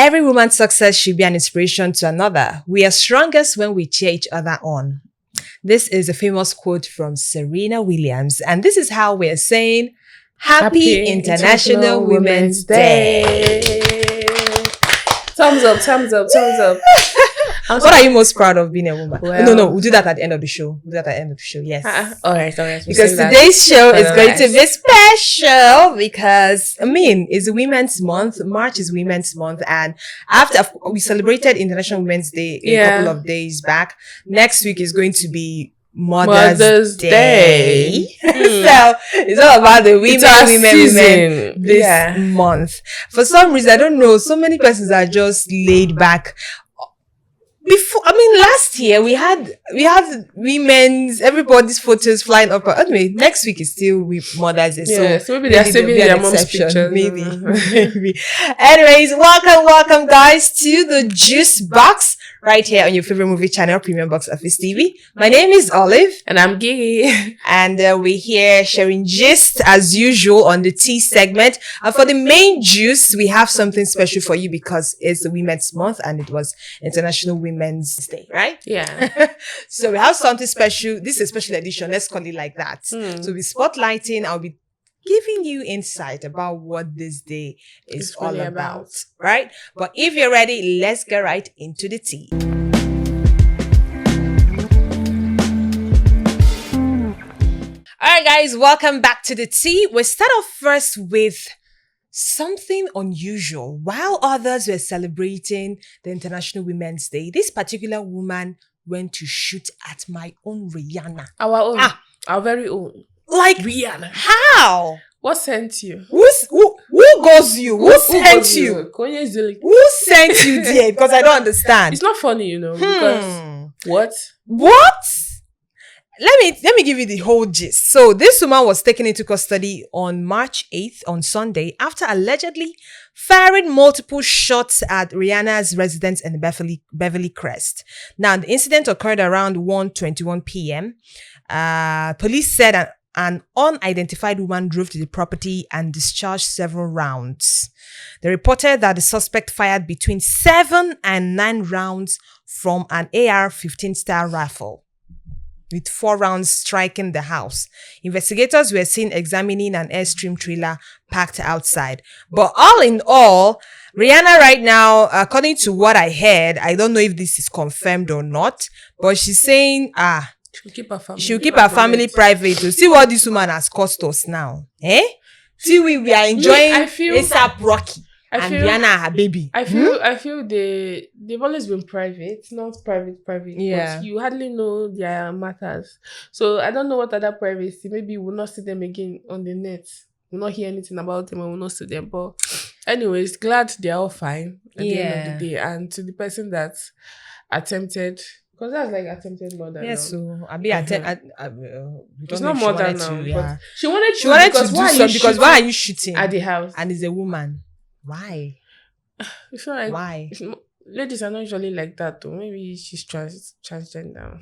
Every woman's success should be an inspiration to another. We are strongest when we cheer each other on. This is a famous quote from Serena Williams, and this is how we're saying Happy International Women's Day. Thumbs up, thumbs up, thumbs up. What are you most proud of being a woman? Well, No, we'll do that at the end of the show. Yes. All right. Because today's show is going to be special because, it's Women's Month. March is Women's Month. And after we celebrated International Women's Day a couple of days back, next week is going to be Mother's Day. So it's all about the women this month. For some reason, I don't know, so many persons are just laid back. Last year we had everybody's photos flying up. Anyway, next week is still Mother's Day. So maybe they're saving their mom's pictures. Maybe. Anyways, welcome guys to the Juice Box right here on your favorite movie channel, Premium Box Office TV. My name is Olive. And I'm Gigi. And we're here sharing gist as usual on the tea segment. And for the main juice, we have something special for you because it's the Women's Month and it was International Women's Day, right? Yeah. So we have something special. This is a special edition. Let's call it like that. So we're spotlighting. I'll be giving you insight about what this day is all really about, right? But if you're ready, let's get right into the tea. All right, guys, welcome back to the tea. We'll start off first with something unusual. While others were celebrating the International Women's Day, this particular woman went to shoot at my own Rihanna. Our own. Our very own. Like Rihanna. How? What sent you? Who goes you? Who sent you? Who sent you there? Because I don't understand. It's not funny, because what? Let me give you the whole gist. So this woman was taken into custody on March 8th, on Sunday, after allegedly firing multiple shots at Rihanna's residence in Beverly Crest. Now, the incident occurred around 1:21 p.m. Police said an unidentified woman drove to the property and discharged several rounds. They reported that the suspect fired between 7 and 9 rounds from an AR-15 style rifle, with 4 rounds striking the house. Investigators were seen examining an Airstream trailer parked outside. But all in all, Rihanna right now, according to what I heard, I don't know if this is confirmed or not, but she's saying, she'll keep her family private to see what this woman has cost us now. See, we are enjoying ASAP Rocky and Rihanna, her baby. I feel they've always been private, not private. Yeah. But you hardly know their matters. So I don't know what other privacy. Maybe we'll not see them again on the net. We'll not hear anything about them and we'll not see them. But anyways, glad they're all fine at the end of the day. And to the person that attempted, because that's like attempted murder. Yes, now. So it's not murder now. But she wanted to do something because why are you shooting at the house? And it's a woman. Why? It's not like, why? Ladies are not usually like that though. Maybe she's transgender.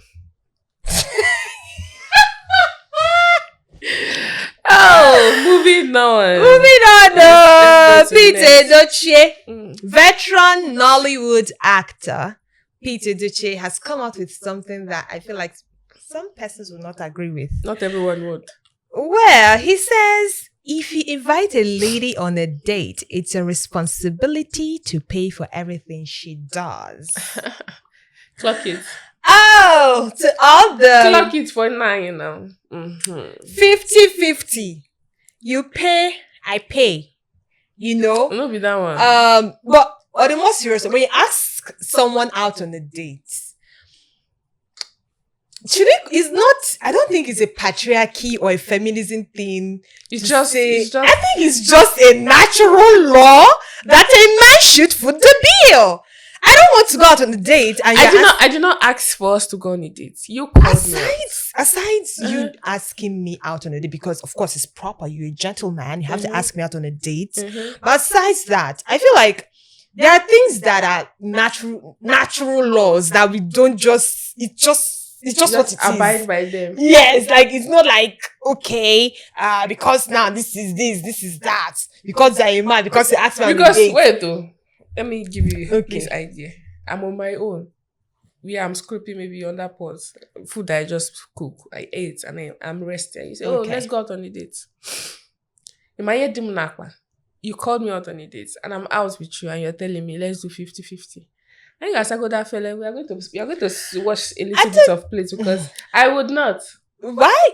Moving on. Pete Edochie, veteran Nollywood actor Pete Edochie has come out with something that I feel like some persons will not agree with. Not everyone would. Well, he says, if you invite a lady on a date, it's a responsibility to pay for everything she does. Clock it. Oh, to all the... Clock it for 9, 50-50. You pay, I pay. Not be that one. But on the more serious, when you ask someone out on a date, I don't think it's a patriarchy or a feminism thing. I think it's just a natural law that a man should foot the bill. I don't want to go out on a date. And I did not ask for us to go on a date. You called me. Aside you asking me out on a date, because of course it's proper. You're a gentleman. You have to ask me out on a date. But besides that, I feel like there are things that are natural laws that we don't just, it's just what it abide is. by them. Yes, like it's not like, okay, because now this is that. Because they're a man, because they asked me on a date. Wait though. let me give you Okay. this idea. I'm on my own. I'm scraping maybe under pots. Food I just cook. I ate and then I'm resting. You say, oh, Okay. let's go out on a date. In my head, you called me out on a date and I'm out with you and you're telling me let's do 50-50. I think as I go that fella, we are going to wash a little bit of plates because I would not. Why?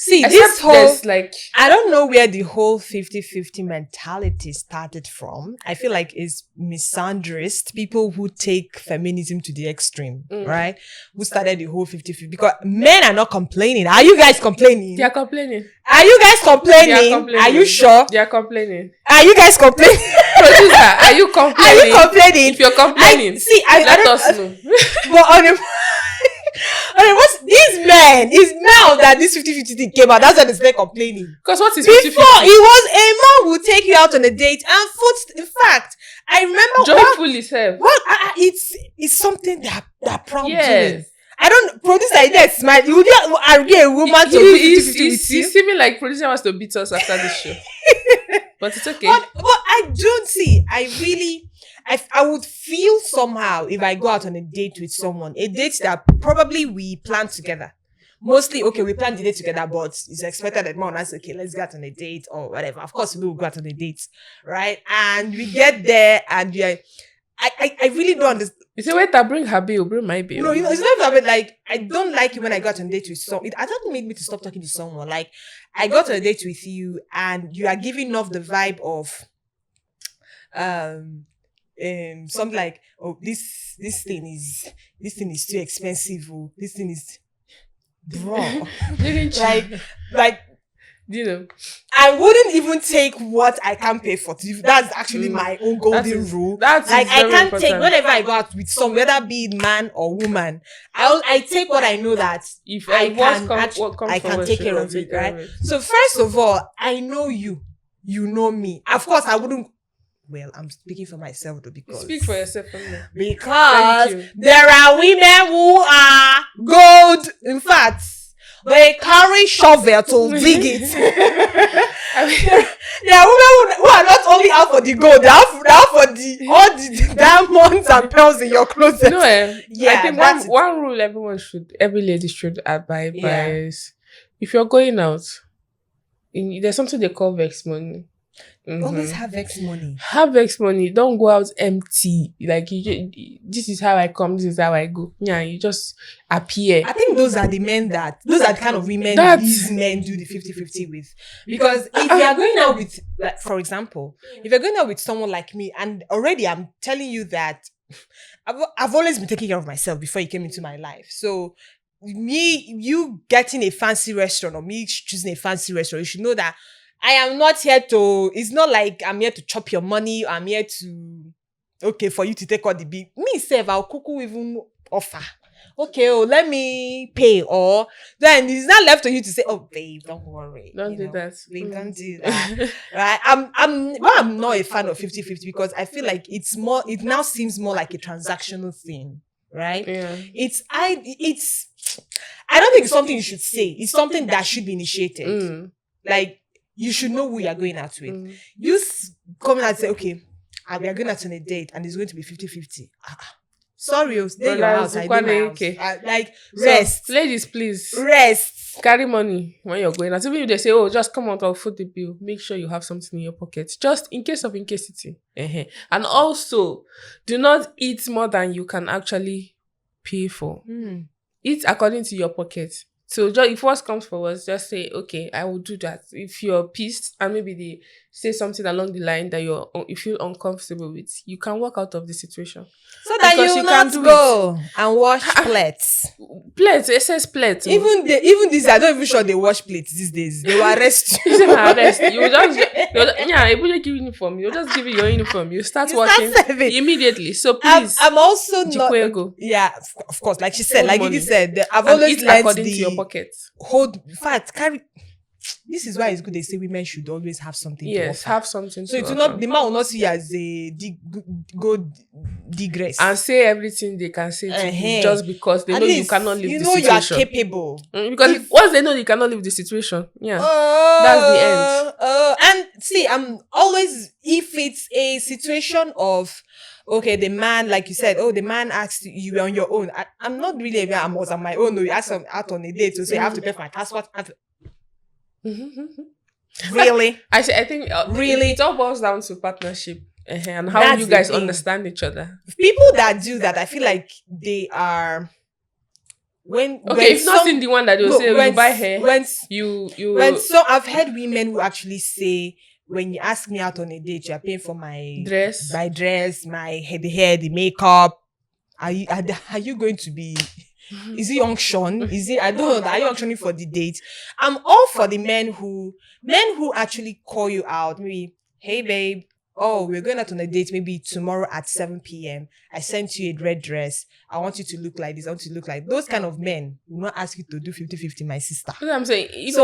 Except This whole, there's like, I don't know where the whole 50-50 mentality started from. I feel like it's misandrist, people who take feminism to the extreme, right? Who started the whole 50-50. Because men are not complaining. Are you guys complaining? they are complaining. Are you guys They are complaining? complaining. Are you sure? They are complaining. Are you guys complaining? Producer, are you complaining? Are you complaining? If you're complaining, let us know. But what's these men? It's now that this 50-50 thing came out. That's why they started complaining. Because what is 50-50? Before, it was a man will take you out on a date and foot. In fact, I remember joyfully self. It's something that proud Yes. doing. I don't produce ideas. Smile. You would argue a woman to be 50-50 with you. It's seeming like producer wants to beat us after this show. But it's okay. But I don't see. I would feel somehow if I go out on a date with someone, a date that probably we plan together. Mostly, okay, we plan the date together, but it's expected that mom says, okay, let's go out on a date or whatever. Of course, we will go out on a date, right? And we get there and I really don't understand. You say, wait, I bring her bill, bring my bill. No, it's not about like, I don't like it when I go out on a date with someone. I thought it made me to stop talking to someone. Like, I got on a date with you and you are giving off the vibe of, something like, oh, this thing is too expensive. Oh, this thing is, bro. like, you know, I wouldn't even take what I can't pay for. That's actually my own golden rule. That's like I can't important. take whenever I go out with someone, whether be it man or woman. I take what I know that if I can take care of it, right? So first of all, I know you know me. Of course, I wouldn't. Well, I'm speaking for myself though because speak for yourself. Because there are women who are gold. In fact, they carry shovel to dig it. There are women who are not only out for the gold, they're out for all the diamonds and pearls in your closet. No, yeah, I think one rule every lady should abide by is if you're going out, there's something they call vex money. Always have vex money. Have vex money. Don't go out empty. Like this is how I come. This is how I go. Yeah, you just appear. I think those are the kind of women these men do the 50-50 with. Because if you are going out with, like, for example, if you're going out with someone like me, and already I'm telling you that I've always been taking care of myself before you came into my life. So you getting a fancy restaurant or me choosing a fancy restaurant, you should know that I am not here to, it's not like I'm here to chop your money. I'm here to, okay, for you to take all the big. Me, self, I'll cuckoo even offer. Okay, let me pay. Or then it's not left to you to say, oh, babe, don't worry. Don't do that. Babe, don't do that. Right? I'm not a fan of 50-50 because I feel like it now seems more like a transactional thing. Right? Yeah. I don't think it's something you should say. It's something that should be initiated. Like, you should know who you're going out with. You come out and say, okay, we are going out on a date and it's going to be 50-50. Sorry, stay in your house. I do my house. Like, rest. So, ladies, please. Rest. Carry money when you're going out. Even if they say, oh, just come out, I'll foot the bill. Make sure you have something in your pocket. Just in case of incasity. And also, do not eat more than you can actually pay for. Eat according to your pocket. So if worst comes forward, just say, okay, I will do that. If you're pissed and maybe they say something along the line that you feel uncomfortable with, you can walk out of the situation. So that you will not go and wash plates. Excess plates. Even these, I don't even sure they wash plates these days. They will arrest you. You will just give uniform. You'll just give you your uniform. You start washing immediately. So please. I'm also not. Yeah, of course. Like she said, like Gigi said, I've always learned according to your pocket. In fact, carry. This is why it's good they say women should always have something to offer. Yes, have something so to offer. So the man will not see you as a digress. And say everything they can say to you just because they know you cannot leave the situation. You know you are capable. Because once they know you cannot leave the situation, that's the end. And see, I'm always, if it's a situation of okay, the man, like you said, the man asked you were on your own. I'm not really aware I was on my own. No, you asked him out on a date to say I have to pay for my passport. Really? I think Really? it all boils down to partnership and how That's you the guys thing. understand each other. People that do that, I feel like they are If not in the one that they'll say you buy hair, when you I've heard women who actually say, when you ask me out on a date, you are paying for my dress, the hair, the makeup. Are you going to be? Is it unction? Is it? I don't know. Are you unctioning for the date? I'm all for the men who actually call you out. Maybe, hey babe, we're going out on a date maybe tomorrow at 7 p.m. I sent you a red dress. I want you to look like this. I want you to look like those kind of men will not ask you to do 50-50, my sister. That's what I'm saying. If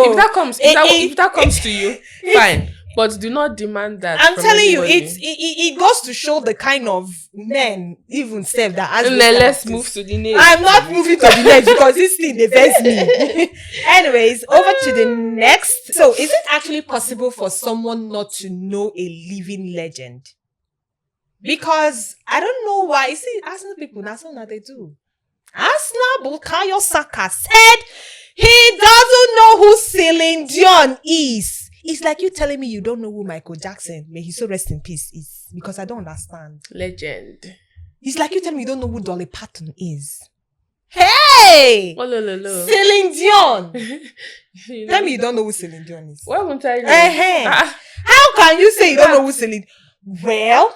that comes to you, fine. But do not demand that. I'm from telling anybody. you, it goes to show the kind of men, even self, that ask. Let's move to the next. I'm not moving to the next because this thing defies me. Anyways, over to the next. So, is it actually possible for someone not to know a living legend? Because I don't know why. You see, Arsenal people, that's what they do. Arsenal Bukayo Saka said he doesn't know who Celine Dion is. It's like you telling me you don't know who Michael Jackson, may he so rest in peace, is. Because I don't understand. Legend. It's like you telling me you don't know who Dolly Parton is. Hey! Celine Dion! Tell me you don't know who Celine Dion is. Why won't I know? How can you say you don't know who Celine? Well,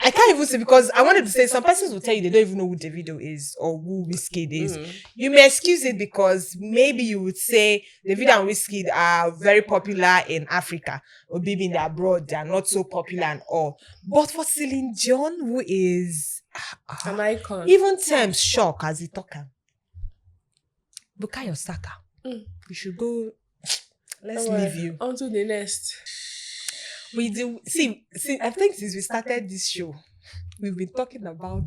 I can't even say, because I wanted to say some persons will tell you they don't even know who Davido is or who Wizkid is. You may excuse it because maybe you would say Davido and Wizkid are very popular in Africa, or maybe in the abroad they are not so popular and all. But for Celine Dion, who is an icon, even terms shock as a talker. Bukayo Saka, we should go. Let's leave you on to the next. We do see. I think since we started this show, we've been talking about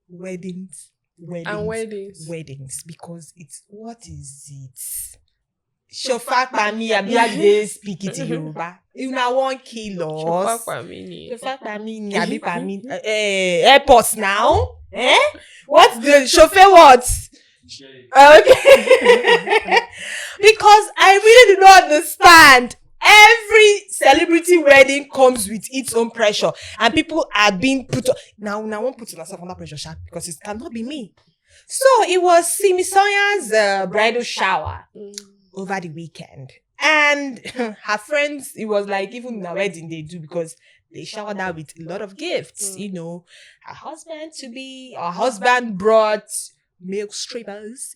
weddings, because it's, what is it? Shofak Pami, Abi speak it in Yoruba. You now want kill us. Shofak Pami, Abi Pami. Airports now. What's the chauffeur? What? Okay. Because I really do not understand. Every celebrity wedding comes with its own pressure, and people are being put on. Now won't put yourself under pressure, Sha, because it cannot be me. So it was Simi Sonya's bridal shower over the weekend, and her friends. It was like even in a wedding they do, because they showered her with a lot of gifts. You know, her husband brought milk strippers,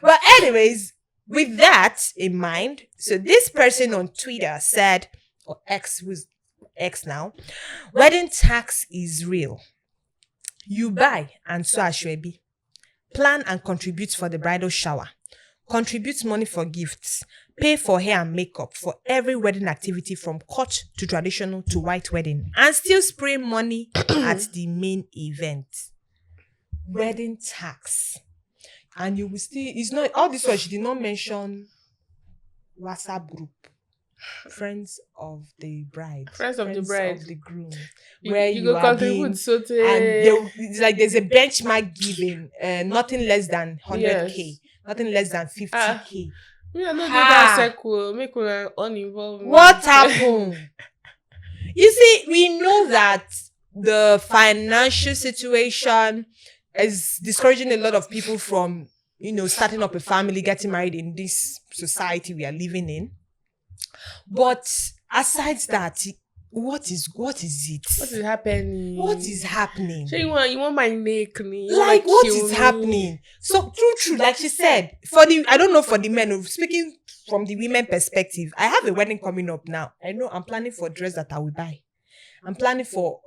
But anyways, with that in mind, so this person on Twitter said, or X, who's X now, wedding tax is real. You buy and so ashwebi. Plan and contribute for the bridal shower. Contribute money for gifts. Pay for hair and makeup for every wedding activity from court to traditional to white wedding. And still spray money at the main event. Wedding tax. And you will still, it's not, all this was, she did not mention WhatsApp group. Friends of the bride. Friends of the groom. Where you go contribute and it's like there's a benchmark given. Nothing less than 100K. Yes. Nothing less than 50K. We are not doing that circle. Make us uninvolved. What happened? You see, we know that the financial situation is discouraging a lot of people from, starting up a family, getting married in this society we are living in. But aside that, what is it? What is happening? What is happening? So you want my neck? Like, what is happening? So true, like she said, I don't know for the men, speaking from the women perspective, I have a wedding coming up now. I know I'm planning for dress that I will buy. I'm planning for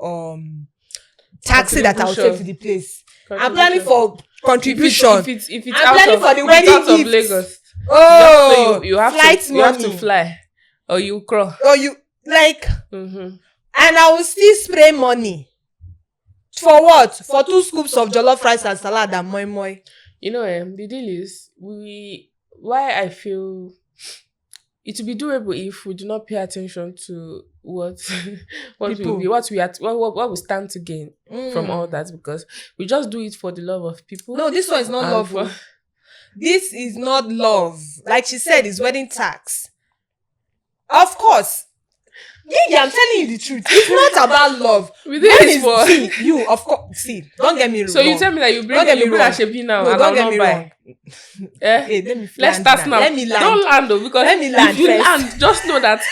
taxi that I will take to the place. I'm planning for contribution. If it's I'm planning for the wedding gift. Lagos. Oh, you have to fly, or you crawl, or you like. And I will still spray money. For what? For 2 scoops of jollof rice and salad and moi moi. The deal is, why I feel it will be doable if we do not pay attention to what People. what we stand to gain from all that, because we just do it for the love of people. No, this one is not and love. for- This is not love. Like she said, it's wedding tax. Of course. Gigi, I'm telling you the truth. It's not about love. We did it for See, you, of course. See, don't get me wrong. so you tell me that you bring Don't get me wrong. Ashebi now, No, and don't I'll get not me buy. wrong. Eh? Hey, let me Let's land start now. Let me land. Don't land though, because Let me land if you first. land, just know that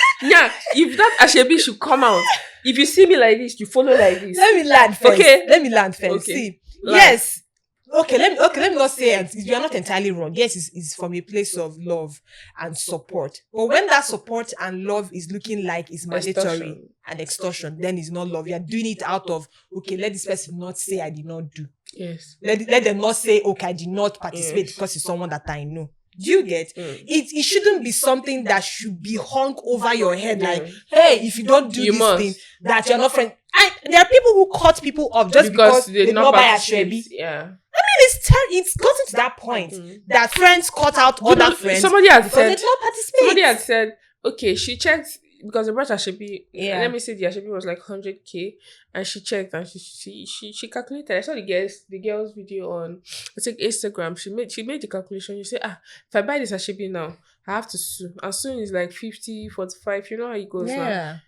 if that Ashebi should come out, if you see me like this, you follow like this. Let me land first. Okay. Let me land first. Okay. See, Land. yes. Okay, let me not say it. You are not entirely wrong. Yes, it's from a place of love and support. But when that support and love is looking like it's mandatory Extortion. and extortion, then it's not love. You are doing it out of, okay, let this person not say I did not do. Yes. Let them not say, okay, I did not participate because it's someone that I know. Do you get? It shouldn't be something that should be hung over your head like, hey, if you don't do You this must. thing, that you're not friend. There are people who cut people off just because they did not buy a Ashwebi. Yeah. It's gotten to that point that friends cut out other friends Somebody had because said. they did not participate. Somebody had said, okay, she checked because the brother Ashebi. Yeah. Let me say the Ashebi was like 100K, and she checked and she calculated. I saw the girl's video on I think Instagram. She made the calculation. You say, if I buy this Ashebi now, I have to sue, and soon is like 50, 45. You know how it goes now.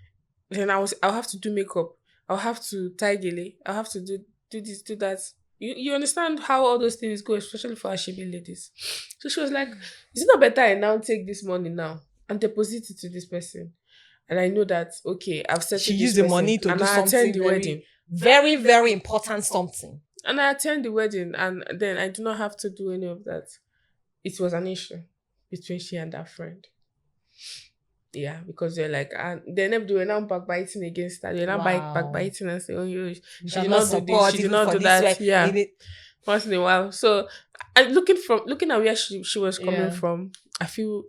Then I'll have to do makeup. I'll have to tie gele. I'll have to do this, do that. You understand how all those things go, especially for Ashebi ladies. So she was like, is it not better I now take this money now and deposit it to this person? And I know that, okay, I've settled She this used the person, money to and do I something attend the very, wedding. very, very important something. And I attend the wedding, and then I do not have to do any of that. It was an issue between she and that friend. Yeah, because they're like, and they were now backbiting against her. They're now backbiting and saying, oh, she did not do this, she did not do that. Yeah, once in a while. So, looking at where she was coming from, I feel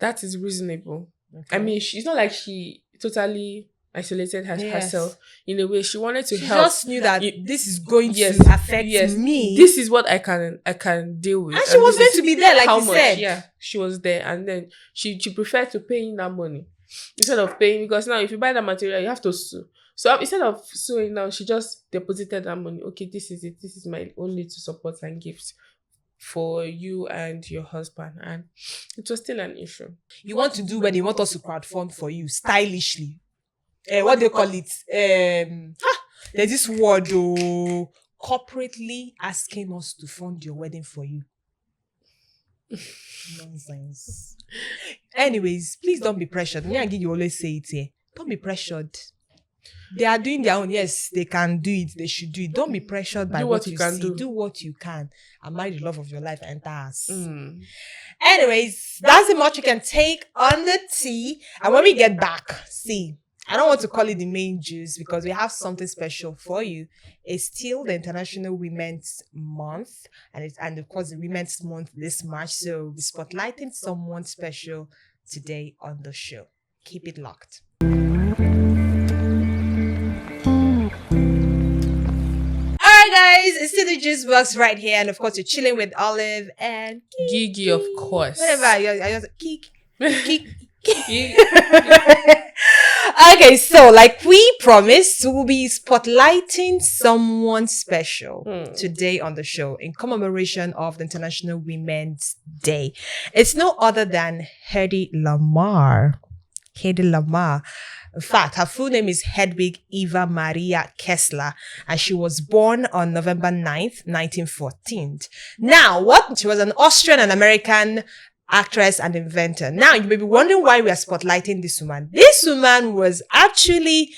that is reasonable. Okay. I mean, it's not like she totally isolated herself in a way. She wanted to help. She just knew that this is going to affect me. This is what I can deal with. And she was going to be there, like you said. Yeah, she was there, and then she preferred to pay in that money instead of paying, because now if you buy that material, you have to sue. So instead of suing now, she just deposited that money. Okay, this is it. This is my only two supports and gifts for you and your husband, and it was still an issue. You want to do when you want us to crowdfund for you stylishly. What do they call it? There's this word, corporately asking us to fund your wedding for you. Nonsense. Anyways, please don't be pressured. Me and Gigi always say it here. Don't be pressured. They are doing their own. Yes, they can do it. They should do it. Don't be pressured by what you can see. Do what you can. And marry the love of your life and enter us. Anyways, that's the much you can take on the tea. And when we get back, see, I don't want to call it the main juice because we have something special for you. It's still the International Women's Month, and of course the Women's Month this March. So we'll be spotlighting someone special today on the show. Keep it locked. Alright guys, it's still the juice box right here, and of course you're chilling with Olive and Gigi, of course. Whatever, you're Kik. Okay, so like we promised, we'll be spotlighting someone special today on the show in commemoration of the International Women's Day. It's no other than Hedy Lamarr. In fact, her full name is Hedwig Eva Maria Kessler, and she was born on November 9th, 1914. Now, she was an Austrian and American actress and inventor. Now, you may be wondering why we are spotlighting this woman. This woman was actually,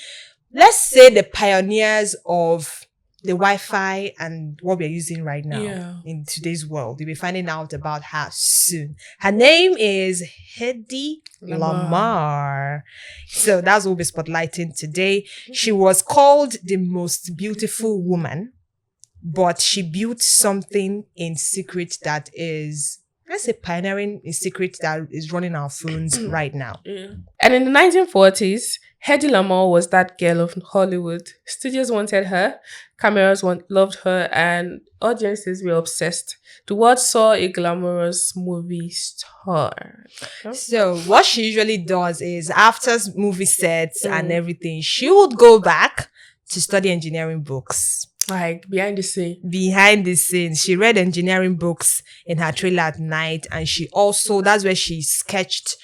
let's say, the pioneers of the Wi-Fi and what we're using right now in today's world. You'll be finding out about her soon. Her name is Hedy Lamarr. So that's what we'll be spotlighting today. She was called the most beautiful woman, but she built something in secret that is, let's say, pioneering a secret that is running our phones right now. And in the 1940s, Hedy Lamarr was that girl of Hollywood. Studios wanted her, loved her, and audiences were obsessed. The world saw a glamorous movie star. So what she usually does is after movie sets and Mm. everything, she would go back to study engineering books. Like behind the scene. Behind the scenes, she read engineering books in her trailer at night, and she also that's where she sketched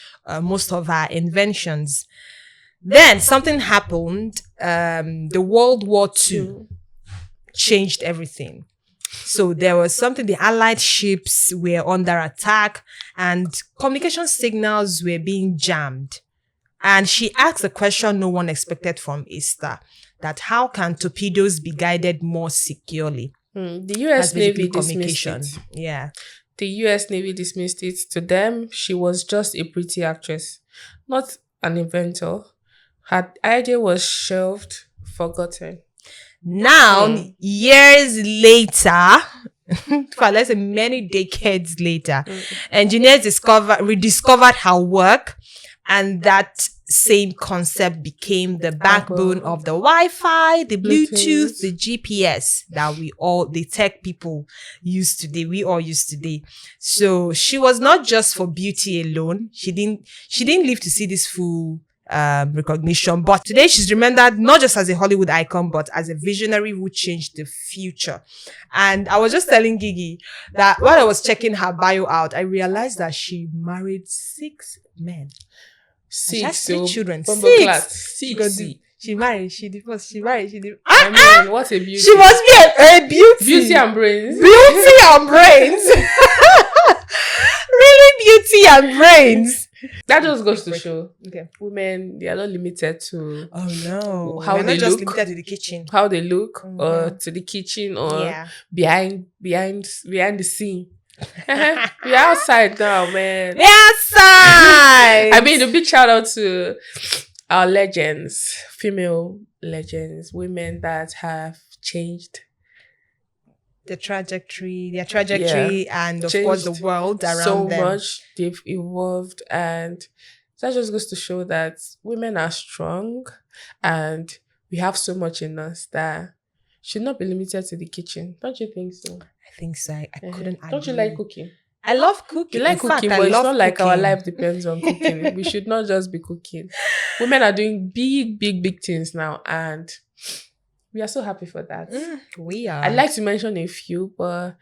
most of her inventions. Then something happened. The World War II changed everything. So there was something, the Allied ships were under attack and communication signals were being jammed. And she asked a question no one expected from Easter, that how can torpedoes be guided more securely? The That's US Navy basically dismissed communication. it. Yeah. The US Navy dismissed it. To them, she was just a pretty actress, not an inventor. Her idea was shelved, forgotten. Now, years later, for let's say many decades later, engineers rediscovered her work, and that same concept became the backbone of the Wi-Fi, the Bluetooth, the GPS that the tech people use today. We all use today. So she was not just for beauty alone. She didn't live to see this full recognition, but today she's remembered not just as a Hollywood icon, but as a visionary who changed the future. And I was just telling Gigi that while I was checking her bio out, I realized that she married 6 men. She has 3 children. Six. She married, she divorced, she married, she divorced. I mean, what a beauty. She must be a beauty. Beauty and brains. Beauty and brains. Really beauty and brains. That just goes to show, Okay. women, they are not limited to Oh no. how We're they not just look. limited to the kitchen. how they look, or to the kitchen, or behind the scene. We're outside now, man. Outside. I mean, a big shout out to our legends, female legends, women that have changed their trajectory, and of course the Changed world around so them. much. They've evolved, and that just goes to show that women are strong, and we have so much in us that should not be limited to the kitchen. Don't you think so? I think so. I couldn't Don't you agree. like cooking? I love cooking. You like In fact, cooking, I but it's love not like our cooking. life depends on cooking. We should not just be cooking. Women are doing big things now, and we are so happy for that. We are. I'd like to mention a few, but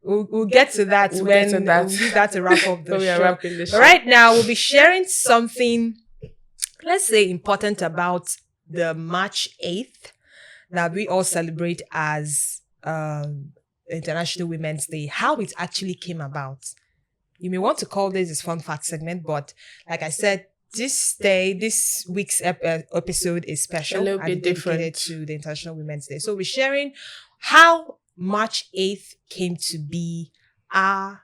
We'll get to that We'll when get to that. we'll use that to wrap up the we are show. wrapping the show. But right now, we'll be sharing something, let's say, important about the March 8th that we all celebrate as International Women's Day, how it actually came about. You may want to call this fun fact segment, but like I said, this week's episode is special A little bit and dedicated different. to the International Women's Day. So we're sharing how March 8th came to be our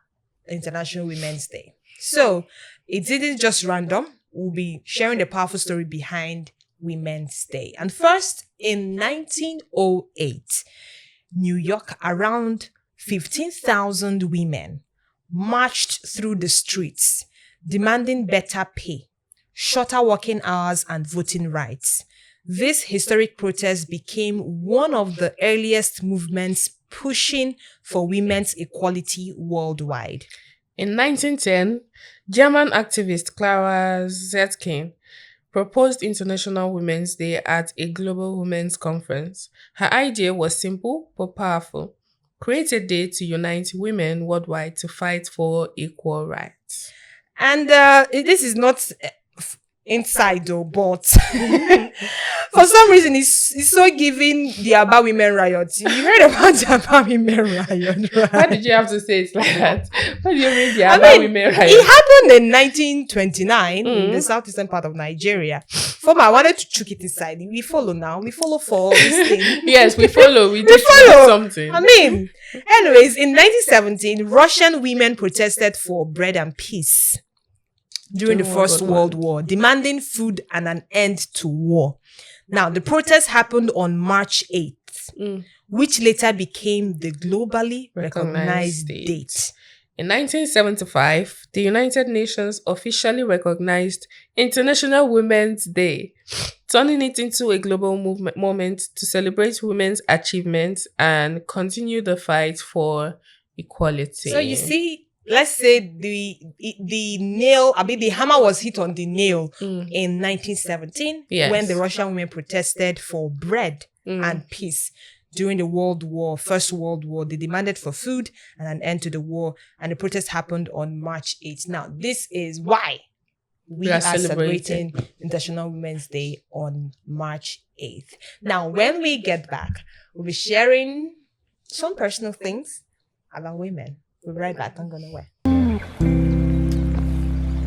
International Women's Day. So it didn't just random. We'll be sharing the powerful story behind Women's Day. And first, in 1908, New York, around 15,000 women marched through the streets demanding better pay, shorter working hours, and voting rights. This historic protest became one of the earliest movements pushing for women's equality worldwide. In 1910, German activist Clara Zetkin proposed International Women's Day at a global women's conference. Her idea was simple but powerful. Create a day to unite women worldwide to fight for equal rights. And this is not inside though, but for some reason it's so giving the Aba Women Riot. You heard about the Aba Women Riot, right? Why did you have to say it like that? What do you mean the Aba Women Riot? It happened in 1929 in the southeastern part of Nigeria. Former, I wanted to chook it inside. We follow now. We follow for this thing. Yes, we follow. We follow something. I mean, anyways, in 1917, Russian women protested for bread and peace during the First World War, demanding food and an end to war. Now, the protest happened on March 8th, which later became the globally recognized date. In 1975, the United Nations officially recognized International Women's Day. turning it into a global moment to celebrate women's achievements and continue the fight for equality. So you see, let's say the nail, I mean the hammer was hit on the nail in 1917 Yes. when the Russian women protested for bread and peace. During the First World War, they demanded for food and an end to the war, and the protest happened on March 8th. Now, this is why we are celebrating International Women's Day on March 8th. Now, when we get back, we'll be sharing some personal things about women. We'll be right back. I'm gonna wear.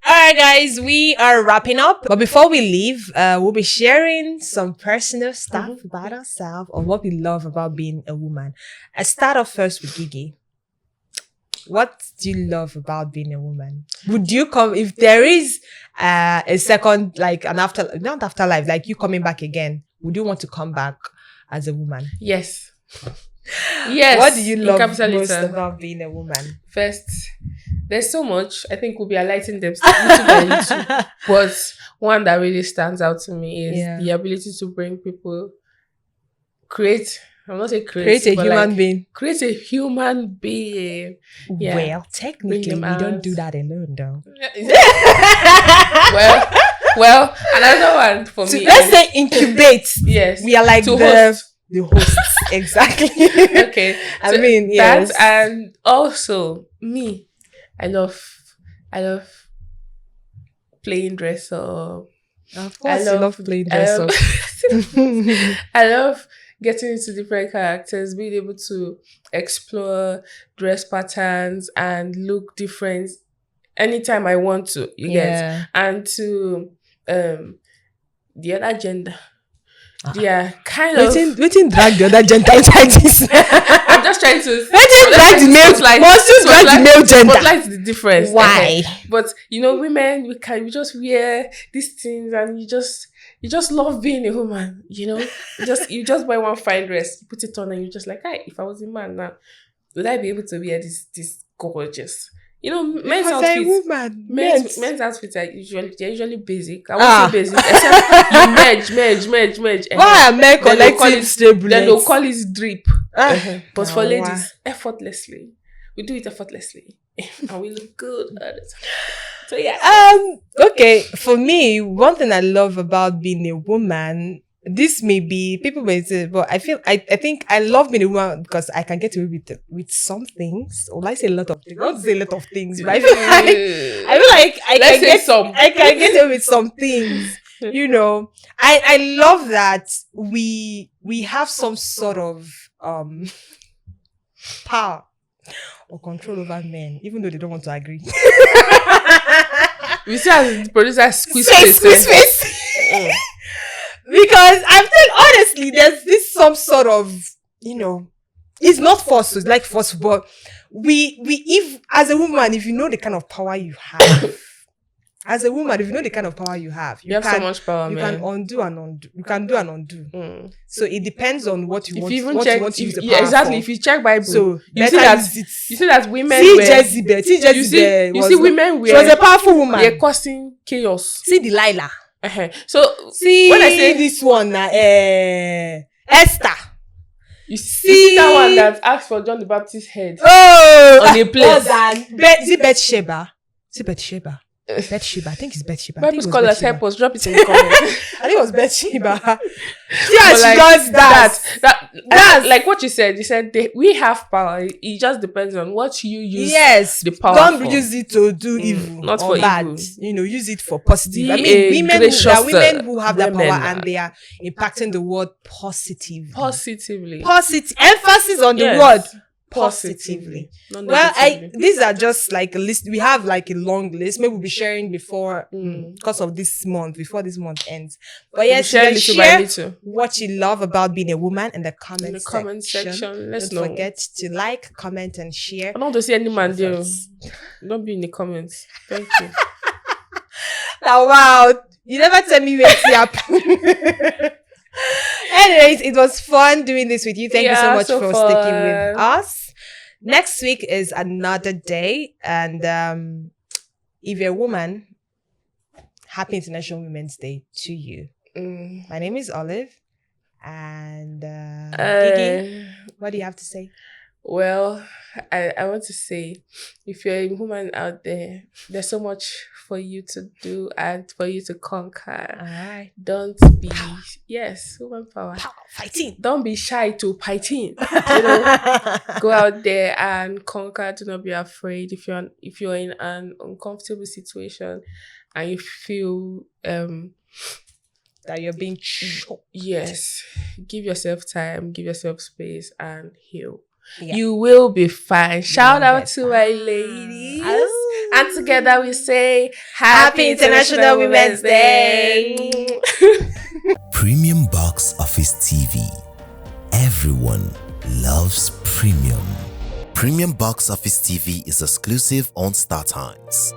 Alright guys, we are wrapping up. But before we leave, we'll be sharing some personal stuff about ourselves or what we love about being a woman. I start off first with Gigi. What do you love about being a woman? Would you come, if there is a second, like an not afterlife, like you coming back again, would you want to come back as a woman? Yes. Yes. What do you love most most about being a woman? First, there's so much. I think we'll be highlighting them little by little. But one that really stands out to me is the ability to bring people, I'm not saying create a human being. Create a human being. Yeah. Well, technically, we don't do that alone, though. well, another one for me. Let's say incubate. Yes. We are like the hosts. Exactly. Okay. I mean, yes. That, and also me. I love playing dress up. Of course, I love playing dress up. I love getting into different characters, being able to explore dress patterns and look different anytime I want to. You get, and to the other gender. Yeah, kind of. Waiting drag the other gender inside this. I'm just trying to. Waiting drag the male. Must drag the male gender. Spotlight the difference. Why? But women, we just wear these things, and you just love being a woman. You just buy one fine dress, you put it on, and you're just like, hey, if I was a man now, would I be able to wear this gorgeous? Men's outfits. Men's outfits are usually basic. I won't say basic, except you merge. Why are men collecting stable? Then they'll call it drip. But for ladies, effortlessly, we do it effortlessly, and we look good all the time. So yeah. Okay. For me, one thing I love about being a woman. This may be, people may say, but I think I love being a woman because I can get away with some things. Or I say a lot of things. I don't say a lot of things, but I feel like I can get away with some things. I love that we have some sort of power or control over men, even though they don't want to agree. We see as the producer squeeze face. Because I'm saying honestly, there's this some sort of, it's not forced, it's like forced, but if as a woman, if you know the kind of power you have, you have so much power, you man. can undo and undo. You can do and undo. So it depends on what you want. If you even check, what you use the power exactly. For. If you check Bible, so you see that women. See Jezebel. You see women. She was a powerful woman. They're causing chaos. See Delilah. So see when I say this one, Esther. You see that one that asked for John the Baptist's head on a place. Is it Bathsheba? Bathsheba. I think it's Bathsheba. Bible scholars help us. Drop it in the comments. I think it was Bathsheba. Yeah, she does that. Like what you said. You said we have power. It just depends on what you use. Yes, the power. Don't use it to do evil, not or for bad. Evil. Use it for positive. Women who have that power and they are impacting the world positively. Emphasis on the word. Positively. Well, these are just like a list. We have like a long list. Maybe we'll be sharing before because of before this month ends. But yes, you can share what you love about being a woman in the comment section. Let's Don't forget to like, comment, and share. I don't want to see any man there. Don't be in the comments. Thank you. Now, wow, you never tell me where to happen. Anyways, it was fun doing this with you. Thank you so much for sticking with us. Next week is another day, and if you're a woman, happy International Women's Day to you. My name is Olive. And Gigi, Uh, what do you have to say? well, I want to say, if you're a woman out there, there's so much for you to do and for you to conquer. All right. Don't be, yes, woman power. Fighting. Don't be shy to fighting. You know, go out there and conquer. Do not be afraid. If you're in an uncomfortable situation and you feel that you're being choked. yes, give yourself time, give yourself space, and heal. Yeah. You will be fine. Shout out better. to my ladies. Oh. And together we say Happy International Women's Day. Premium Box Office TV. Everyone loves premium. Premium Box Office TV is exclusive on StarTimes.